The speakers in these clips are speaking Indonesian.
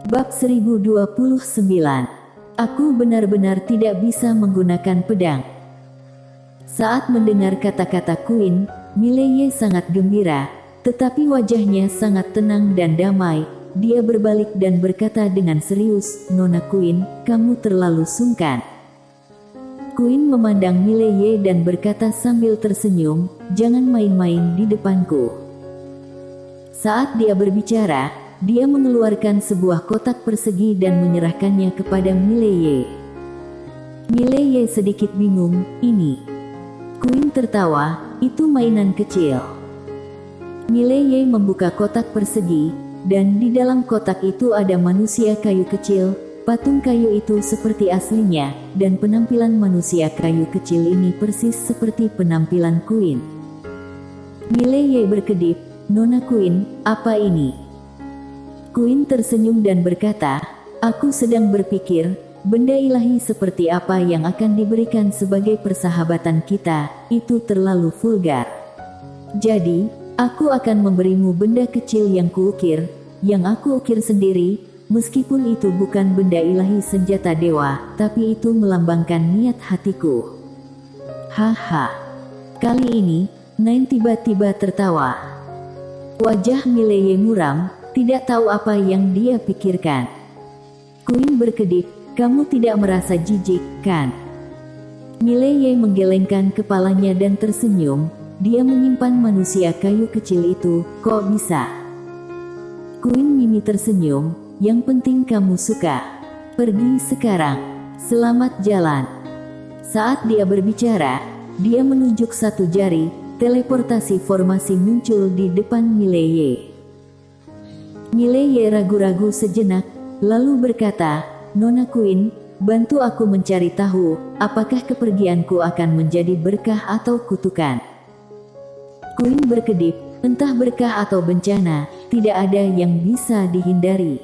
Bab 1029. Aku benar-benar tidak bisa menggunakan pedang. Saat mendengar kata-kata Queen, Mileye sangat gembira, tetapi wajahnya sangat tenang dan damai. Dia berbalik dan berkata dengan serius, "Nona Queen, kamu terlalu sungkan." Queen memandang Mileye dan berkata sambil tersenyum, "Jangan main-main di depanku." Saat dia berbicara, dia mengeluarkan sebuah kotak persegi dan menyerahkannya kepada Mileye. Mileye sedikit bingung, "Ini?" Queen tertawa, "Itu mainan kecil." Mileye membuka kotak persegi, dan di dalam kotak itu ada manusia kayu kecil. Patung kayu itu seperti aslinya, dan penampilan manusia kayu kecil ini persis seperti penampilan Queen. Mileye berkedip, "Nona Queen, apa ini?" Queen tersenyum dan berkata, "Aku sedang berpikir, benda ilahi seperti apa yang akan diberikan sebagai persahabatan kita, itu terlalu vulgar. Jadi, aku akan memberimu benda kecil yang kuukir, yang aku ukir sendiri, meskipun itu bukan benda ilahi senjata dewa, tapi itu melambangkan niat hatiku." Haha. Kali ini, Nine tiba-tiba tertawa. Wajah Mileye muram, tidak tahu apa yang dia pikirkan. Queen berkedip, "Kamu tidak merasa jijik, kan?" Mileye menggelengkan kepalanya dan tersenyum. Dia menyimpan manusia kayu kecil itu, "Kok bisa?" Queen Mimi tersenyum, "Yang penting kamu suka. Pergi sekarang. Selamat jalan." Saat dia berbicara, dia menunjuk satu jari, teleportasi formasi muncul di depan Mileye. Mileye ragu-ragu sejenak, lalu berkata, "Nona Queen, bantu aku mencari tahu, apakah kepergianku akan menjadi berkah atau kutukan." Queen berkedip, "Entah berkah atau bencana, tidak ada yang bisa dihindari."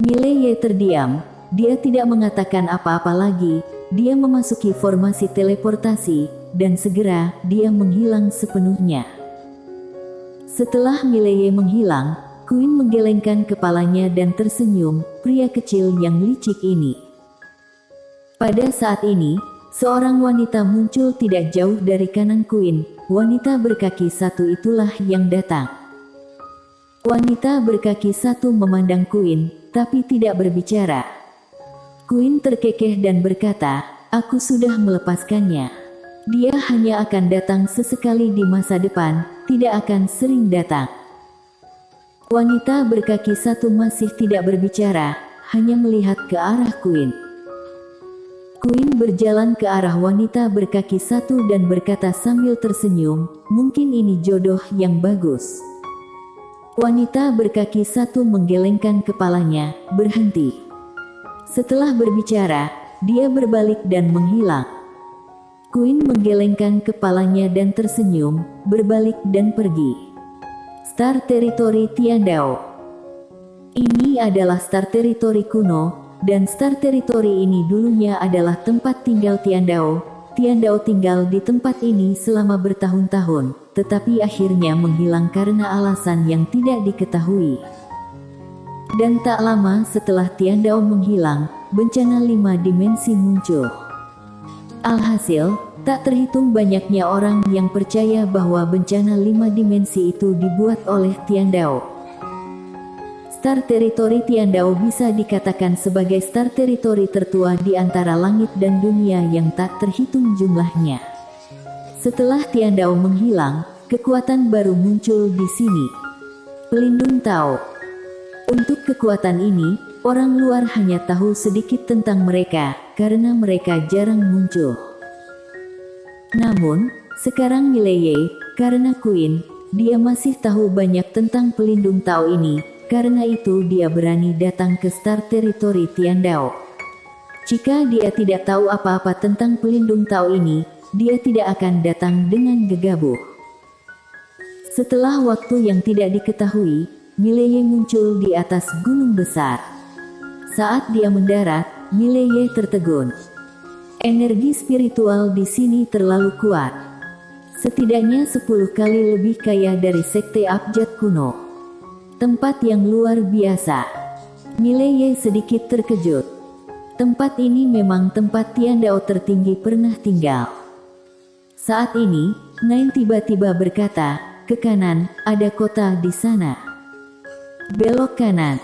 Mileye terdiam, dia tidak mengatakan apa-apa lagi. Dia memasuki formasi teleportasi, dan segera dia menghilang sepenuhnya. Setelah Mileye menghilang, Queen menggelengkan kepalanya dan tersenyum, "Pria kecil yang licik ini." Pada saat ini, seorang wanita muncul tidak jauh dari kanan Queen. Wanita berkaki satu itulah yang datang. Wanita berkaki satu memandang Queen, tapi tidak berbicara. Queen terkekeh dan berkata, "Aku sudah melepaskannya. Dia hanya akan datang sesekali di masa depan, tidak akan sering datang." Wanita berkaki satu masih tidak berbicara, hanya melihat ke arah Queen. Queen berjalan ke arah wanita berkaki satu dan berkata sambil tersenyum, "Mungkin ini jodoh yang bagus." Wanita berkaki satu menggelengkan kepalanya, berhenti. Setelah berbicara, dia berbalik dan menghilang. Queen menggelengkan kepalanya dan tersenyum, berbalik dan pergi. Star Territory Tiandao. Ini adalah Star Territory kuno, dan Star Territory ini dulunya adalah tempat tinggal Tiandao. Tiandao tinggal di tempat ini selama bertahun-tahun, tetapi akhirnya menghilang karena alasan yang tidak diketahui. Dan tak lama setelah Tiandao menghilang, bencana 5 dimensi muncul. Alhasil, tak terhitung banyaknya orang yang percaya bahwa bencana 5 dimensi itu dibuat oleh Tiandao. Star Territory Tiandao bisa dikatakan sebagai Star Territory tertua di antara langit dan dunia yang tak terhitung jumlahnya. Setelah Tiandao menghilang, kekuatan baru muncul di sini. Pelindung Tao. Untuk kekuatan ini, orang luar hanya tahu sedikit tentang mereka, karena mereka jarang muncul. Namun, sekarang Mileye, karena Queen, dia masih tahu banyak tentang pelindung Tao ini, karena itu dia berani datang ke Star Territory Tiandao. Jika dia tidak tahu apa-apa tentang pelindung Tao ini, dia tidak akan datang dengan gegabah. Setelah waktu yang tidak diketahui, Mileye muncul di atas gunung besar. Saat dia mendarat, Mileye tertegun. Energi spiritual di sini terlalu kuat. Setidaknya 10 kali lebih kaya dari Sekte Abjad kuno. Tempat yang luar biasa. Mileye sedikit terkejut. Tempat ini memang tempat Tian Dao tertinggi pernah tinggal. Saat ini, Nain tiba-tiba berkata, "Ke kanan, ada kota di sana." Belok kanan.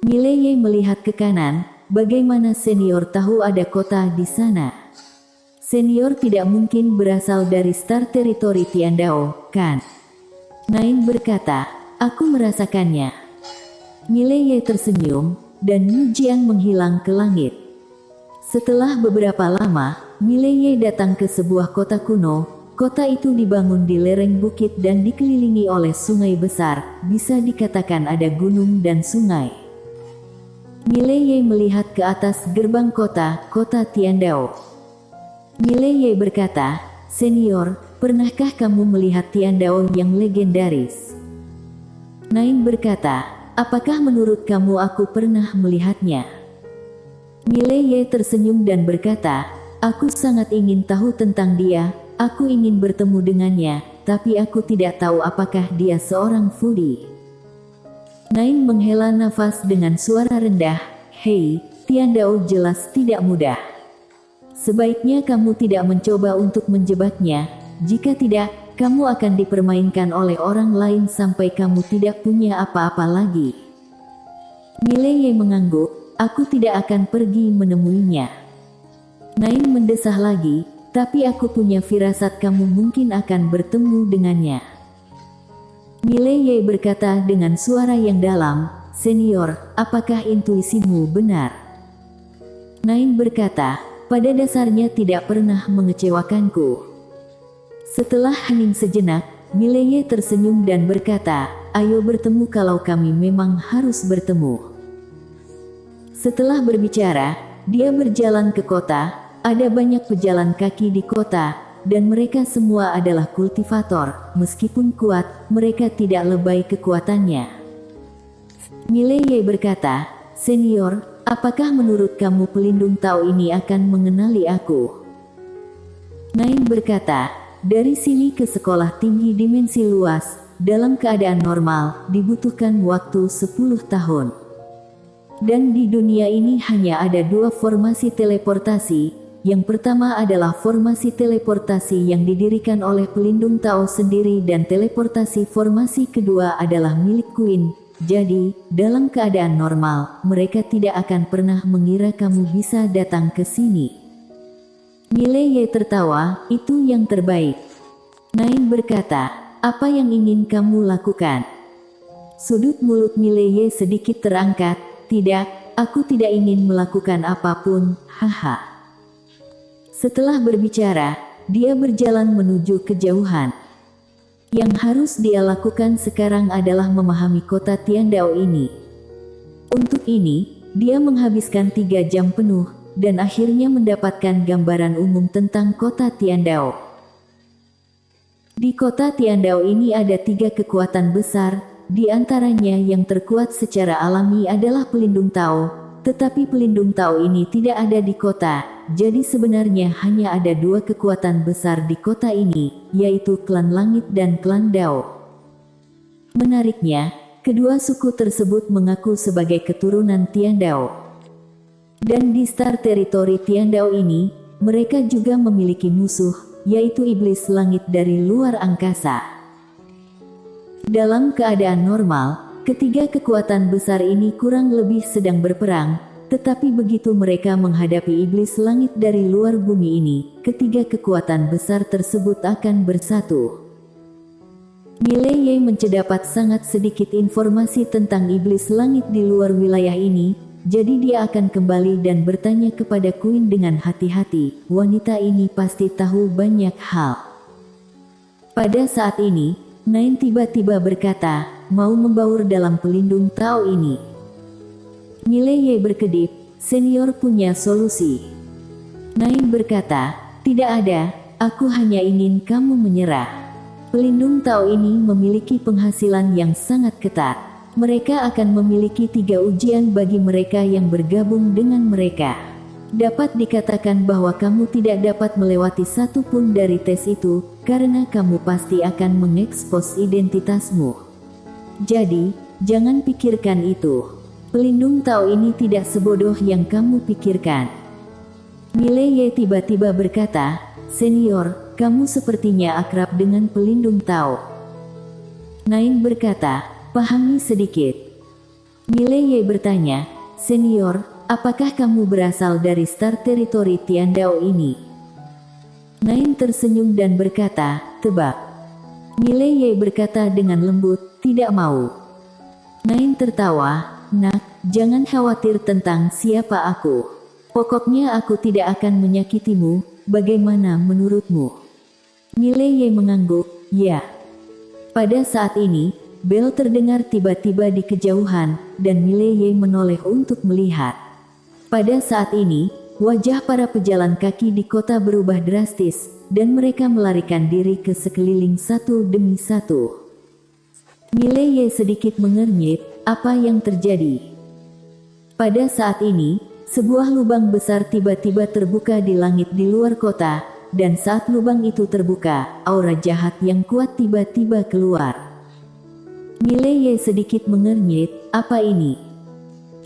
Mileye melihat ke kanan, bagaimana senior tahu ada kota di sana? Senior tidak mungkin berasal dari Star Territory Tian Dao, kan? Nain berkata, "Aku merasakannya." Mileye tersenyum, dan Yu Jian menghilang ke langit. Setelah beberapa lama, Mileye datang ke sebuah kota kuno. Kota itu dibangun di lereng bukit dan dikelilingi oleh sungai besar, bisa dikatakan ada gunung dan sungai. Mileye melihat ke atas gerbang kota Tian Dao. Mileye berkata, "Senior, pernahkah kamu melihat Tian Dao yang legendaris?" Nain berkata, "Apakah menurut kamu aku pernah melihatnya?" Mileye tersenyum dan berkata, "Aku sangat ingin tahu tentang dia, aku ingin bertemu dengannya, tapi aku tidak tahu apakah dia seorang foodie." Nain menghela nafas dengan suara rendah, "Hei, Tian Dao jelas tidak mudah. Sebaiknya kamu tidak mencoba untuk menjebaknya, jika tidak, kamu akan dipermainkan oleh orang lain sampai kamu tidak punya apa-apa lagi." Mileye mengangguk, "Aku tidak akan pergi menemuinya." Nain mendesah lagi, "Tapi aku punya firasat kamu mungkin akan bertemu dengannya." Mileye berkata dengan suara yang dalam, "Senior, apakah intuisimu benar?" Nain berkata, "Pada dasarnya tidak pernah mengecewakanku." Setelah hening sejenak, Mileye tersenyum dan berkata, "Ayo bertemu kalau kami memang harus bertemu." Setelah berbicara, dia berjalan ke kota. Ada banyak pejalan kaki di kota, dan mereka semua adalah kultivator. Meskipun kuat, mereka tidak lebay kekuatannya. Mileye berkata, "Senior, apakah menurut kamu pelindung Tao ini akan mengenali aku?" Nain berkata, "Dari sini ke sekolah tinggi dimensi luas, dalam keadaan normal, dibutuhkan waktu 10 tahun. Dan di dunia ini hanya ada 2 formasi teleportasi. Yang pertama adalah formasi teleportasi yang didirikan oleh pelindung Tao sendiri dan teleportasi formasi kedua adalah milik Queen. Jadi, dalam keadaan normal, mereka tidak akan pernah mengira kamu bisa datang ke sini." Mileye tertawa, "Itu yang terbaik." Nain berkata, "Apa yang ingin kamu lakukan?" Sudut mulut Mileye sedikit terangkat, "Tidak, aku tidak ingin melakukan apapun, haha." Setelah berbicara, dia berjalan menuju kejauhan. Yang harus dia lakukan sekarang adalah memahami kota Tian Dao ini. Untuk ini, dia menghabiskan 3 jam penuh, dan akhirnya mendapatkan gambaran umum tentang kota Tian Dao. Di kota Tian Dao ini ada 3 kekuatan besar, di antaranya yang terkuat secara alami adalah pelindung Tao, tetapi pelindung Tao ini tidak ada di kota, jadi sebenarnya hanya ada 2 kekuatan besar di kota ini, yaitu klan Langit dan klan Dao. Menariknya, kedua suku tersebut mengaku sebagai keturunan Tian Dao. Dan di Star Territory Tian Dao ini, mereka juga memiliki musuh, yaitu iblis langit dari luar angkasa. Dalam keadaan normal, ketiga kekuatan besar ini kurang lebih sedang berperang, tetapi begitu mereka menghadapi iblis langit dari luar bumi ini, ketiga kekuatan besar tersebut akan bersatu. Mileye mendapat sangat sedikit informasi tentang iblis langit di luar wilayah ini, jadi dia akan kembali dan bertanya kepada Queen dengan hati-hati. Wanita ini pasti tahu banyak hal. Pada saat ini, Nain tiba-tiba berkata, "Mau membaur dalam pelindung Tao ini." Mileye berkedip, "Senior punya solusi." Nain berkata, "Tidak ada, aku hanya ingin kamu menyerah." Pelindung Tao ini memiliki penghasilan yang sangat ketat. Mereka akan memiliki 3 ujian bagi mereka yang bergabung dengan mereka. Dapat dikatakan bahwa kamu tidak dapat melewati satu pun dari tes itu, karena kamu pasti akan mengekspos identitasmu. Jadi, jangan pikirkan itu. pelindung Tao ini tidak sebodoh yang kamu pikirkan. Mileye tiba-tiba berkata, "Senior, kamu sepertinya akrab dengan pelindung Tao." Nain berkata, "Pahami sedikit." Mileye bertanya, "Senior, apakah kamu berasal dari Star Territory Tiandao ini?" Nain tersenyum dan berkata, "Tebak." Mileye berkata dengan lembut, "Tidak mau." Nain tertawa, "Nak, jangan khawatir tentang siapa aku. Pokoknya aku tidak akan menyakitimu, bagaimana menurutmu?" Mileye mengangguk, "Ya." Pada saat ini, bel terdengar tiba-tiba di kejauhan, dan Mileye menoleh untuk melihat. Pada saat ini, wajah para pejalan kaki di kota berubah drastis, dan mereka melarikan diri ke sekeliling satu demi satu. Mileye sedikit mengernyit, apa yang terjadi? Pada saat ini, sebuah lubang besar tiba-tiba terbuka di langit di luar kota, dan saat lubang itu terbuka, aura jahat yang kuat tiba-tiba keluar. Mileye sedikit mengernyit, apa ini?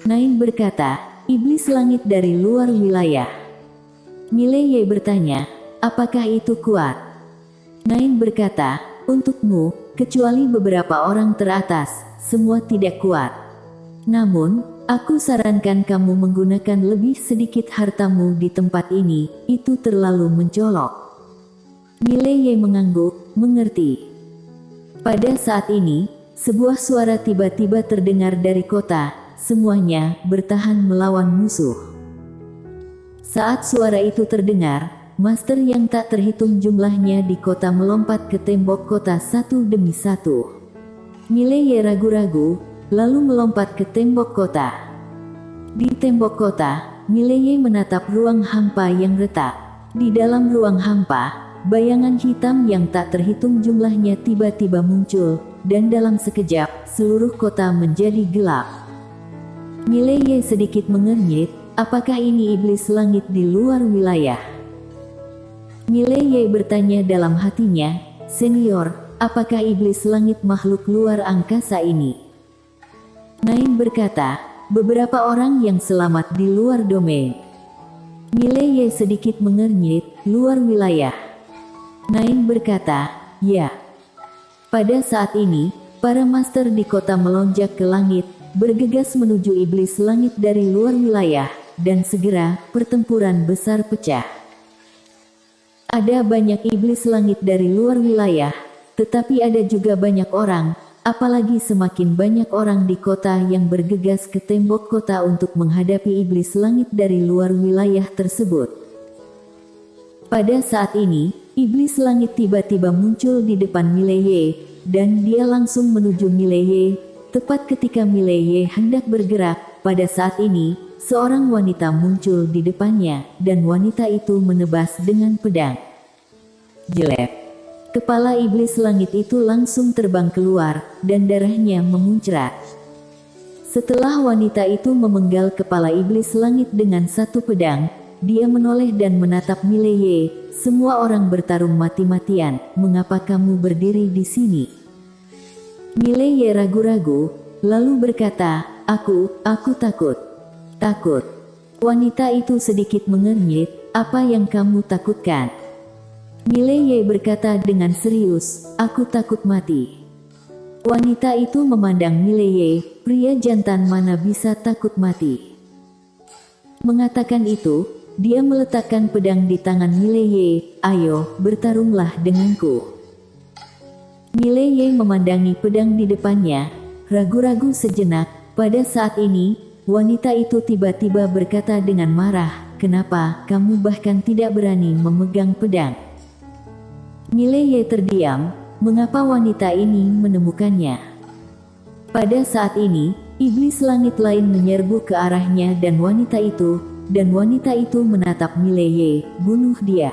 Nain berkata, "Iblis langit dari luar wilayah." Mileye bertanya, "Apakah itu kuat?" Nain berkata, "Untukmu, kecuali beberapa orang teratas, semua tidak kuat. Namun, aku sarankan kamu menggunakan lebih sedikit hartamu di tempat ini, itu terlalu mencolok." Mileye mengangguk, mengerti. Pada saat ini, sebuah suara tiba-tiba terdengar dari kota, semuanya bertahan melawan musuh. Saat suara itu terdengar, master yang tak terhitung jumlahnya di kota melompat ke tembok kota satu demi satu. Mileye ragu-ragu, lalu melompat ke tembok kota. Di tembok kota, Mileye menatap ruang hampa yang retak. Di dalam ruang hampa, bayangan hitam yang tak terhitung jumlahnya tiba-tiba muncul, dan dalam sekejap, seluruh kota menjadi gelap. Mileye sedikit mengernyit, apakah ini iblis langit di luar wilayah? Mileye bertanya dalam hatinya, "Senior, apakah iblis langit makhluk luar angkasa ini?" Nain berkata, "Beberapa orang yang selamat di luar domain." Mileye sedikit mengernyit, "Luar wilayah." Nain berkata, "Ya." Pada saat ini, para master di kota melonjak ke langit, bergegas menuju iblis langit dari luar wilayah, dan segera, pertempuran besar pecah. Ada banyak iblis langit dari luar wilayah, tetapi ada juga banyak orang, apalagi semakin banyak orang di kota yang bergegas ke tembok kota untuk menghadapi iblis langit dari luar wilayah tersebut. Pada saat ini, iblis langit tiba-tiba muncul di depan Mileye, dan dia langsung menuju Mileye. Tepat ketika Mileye hendak bergerak, pada saat ini, seorang wanita muncul di depannya, dan wanita itu menebas dengan pedang. Jelek. Kepala iblis langit itu langsung terbang keluar, dan darahnya memuncrat. Setelah wanita itu memenggal kepala iblis langit dengan satu pedang, dia menoleh dan menatap Mileye. "Semua orang bertarung mati-matian, mengapa kamu berdiri di sini?" Mileye ragu-ragu, lalu berkata, Aku takut." "Takut?" Wanita itu sedikit mengernyit, "Apa yang kamu takutkan?" Mileye berkata dengan serius, "Aku takut mati." Wanita itu memandang Mileye, pria jantan mana bisa takut mati. Mengatakan itu, dia meletakkan pedang di tangan Mileye, "Ayo, bertarunglah denganku." Mileye memandangi pedang di depannya, ragu-ragu sejenak. Pada saat ini, wanita itu tiba-tiba berkata dengan marah, "Kenapa kamu bahkan tidak berani memegang pedang?" Mileye terdiam, mengapa wanita ini menemukannya? Pada saat ini, iblis langit lain menyerbu ke arahnya dan wanita itu menatap Mileye, "Bunuh dia."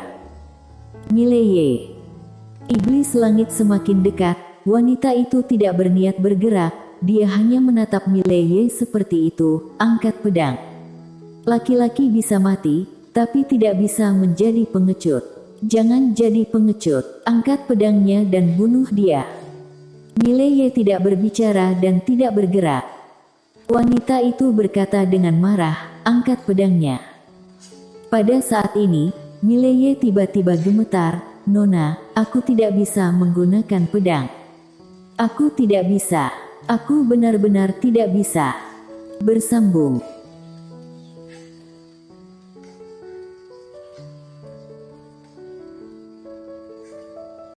"Mileye." Iblis langit semakin dekat, wanita itu tidak berniat bergerak, dia hanya menatap Mileye seperti itu, "Angkat pedang." Laki-laki bisa mati, tapi tidak bisa menjadi pengecut. "Jangan jadi pengecut, angkat pedangnya dan bunuh dia." Mileye tidak berbicara dan tidak bergerak. Wanita itu berkata dengan marah, angkat pedangnya. Pada saat ini, Mileye tiba-tiba gemetar, Nona, aku tidak bisa menggunakan pedang. Aku tidak bisa. Aku benar-benar tidak bisa. Bersambung.